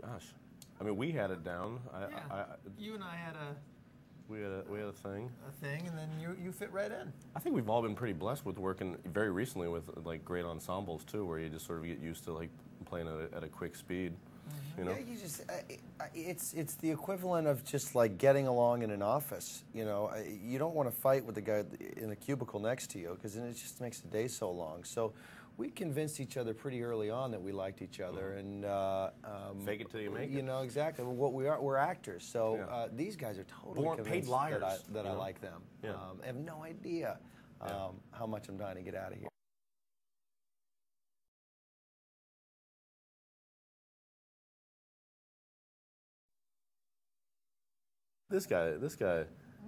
Gosh, I mean, we had it down. You and I had we had a thing. and then you fit right in. I think we've all been pretty blessed with working very recently with like great ensembles too, where you just sort of get used to like playing at a quick speed. You know? Yeah, you just it's the equivalent of just like getting along in an office. You know, you don't want to fight with the guy in the cubicle next to you because then it just makes the day so long. So we convinced each other pretty early on that we liked each other, and fake it till you make it. You know exactly what we're actors. So these guys are totally convinced paid liars, that I like them. Yeah. I have no idea how much I'm dying to get out of here. This guy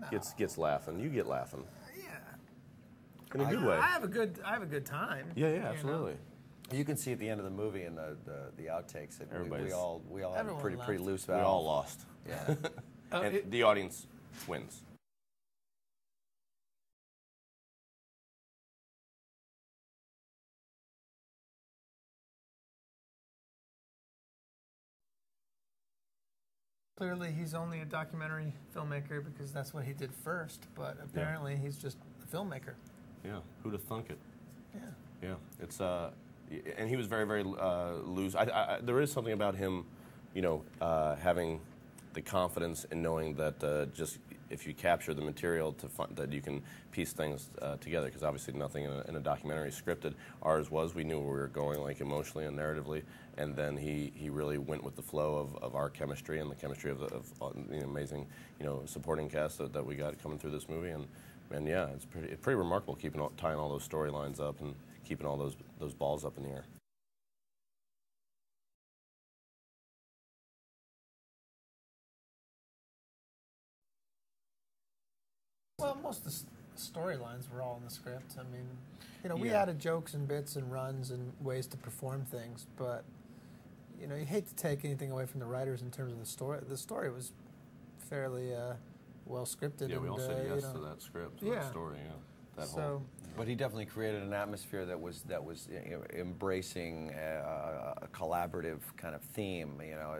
gets laughing. You get laughing. Yeah. In a good way. I have a good time. Yeah, absolutely. You can see at the end of the movie and the outtakes that we all have a pretty loose valve. We all lost. Yeah. And the audience wins. Clearly, he's only a documentary filmmaker because that's what he did first. But apparently, he's just a filmmaker. Yeah, who'd have thunk it? Yeah. Yeah, it's and he was very, very loose. There is something about him, you know, having the confidence in knowing that just if you capture the material that you can piece things together. Because obviously, nothing in a documentary is scripted. Ours was. We knew where we were going, like emotionally and narratively. And then he really went with the flow of our chemistry and the chemistry of the amazing, you know, supporting cast that we got coming through this movie. And yeah, it's pretty remarkable tying all those storylines up and keeping all those balls up in the air. Well, most of the storylines were all in the script. I mean, you know, we added jokes and bits and runs and ways to perform things, but you know, you hate to take anything away from the writers in terms of the story. The story was fairly well scripted. Yeah, we all said yes you know, to that script, to that story. Yeah, But he definitely created an atmosphere that was you know, embracing a collaborative kind of theme. You know,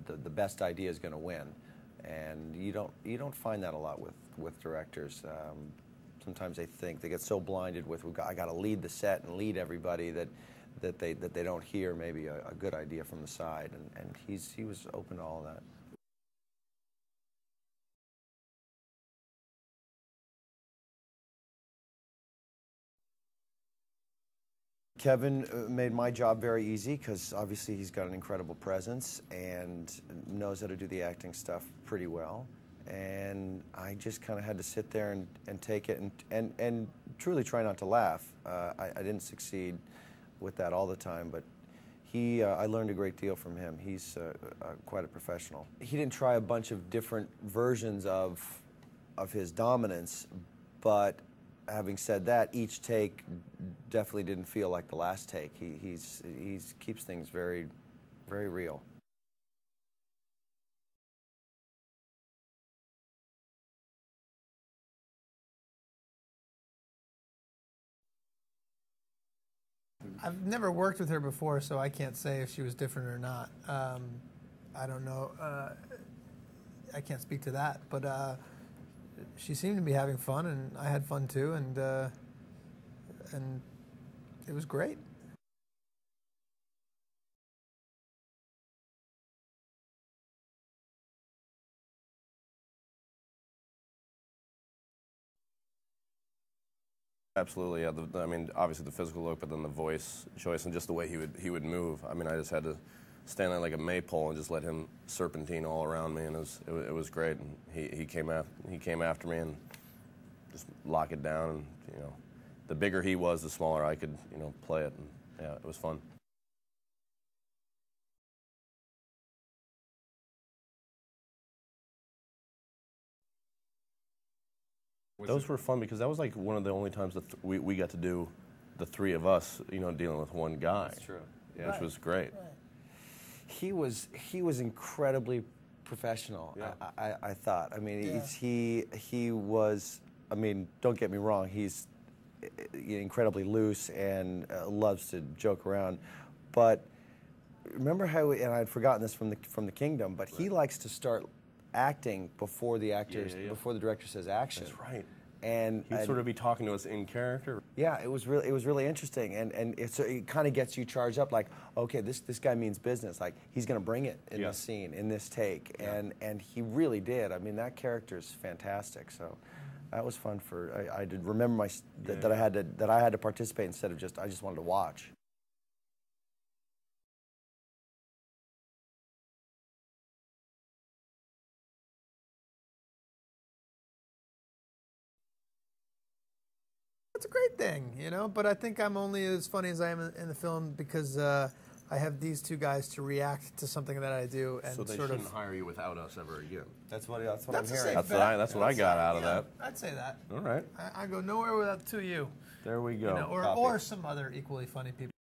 the best idea is going to win, and you don't find that a lot with directors. Sometimes they get so blinded with I got to lead the set and lead everybody that they don't hear maybe a good idea from the side, and he was open to all that. Kevin made my job very easy because obviously he's got an incredible presence and knows how to do the acting stuff pretty well. And I just kind of had to sit there and take it and truly try not to laugh. I didn't succeed with that all the time, but I learned a great deal from him. He's quite a professional. He didn't try a bunch of different versions of his dominance, but having said that, each take definitely didn't feel like the last take. He keeps things very, very real. I've never worked with her before, so I can't say if she was different or not. I don't know. I can't speak to that, but she seemed to be having fun, and I had fun too, and it was great. Absolutely, yeah. I mean, obviously the physical look, but then the voice choice and just the way he would move. I mean, I just had to stand there like a maypole and just let him serpentine all around me, and it was great. And he came after me and just lock it down. And you know, the bigger he was, the smaller I could play it. And yeah, it was fun. Those were fun because that was like one of the only times that we got to do the three of us, dealing with one guy. That's true. Yeah, which was great. Right. He was incredibly professional. Yeah. I thought. I mean, he was. I mean, don't get me wrong. He's incredibly loose and loves to joke around, but remember how, and I'd forgotten this from the Kingdom, but he likes to start acting before the actors, before the director says action. That's right. And he'd sort of be talking to us in character. Yeah, it was really interesting, and it kind of gets you charged up. Like, okay, this guy means business. Like, he's going to bring it in this scene, in this take, and he really did. I mean, that character is fantastic. So that was fun I did remember that I had to participate instead of I just wanted to watch. It's a great thing, you know, but I think I'm only as funny as I am in the film because I have these two guys to react to something that I do, and so they shouldn't hire you without us ever again. That's what I'm hearing. That's what I got out of that. I'd say that. All right. I go nowhere without the two of you. There we go. You know, or some other equally funny people.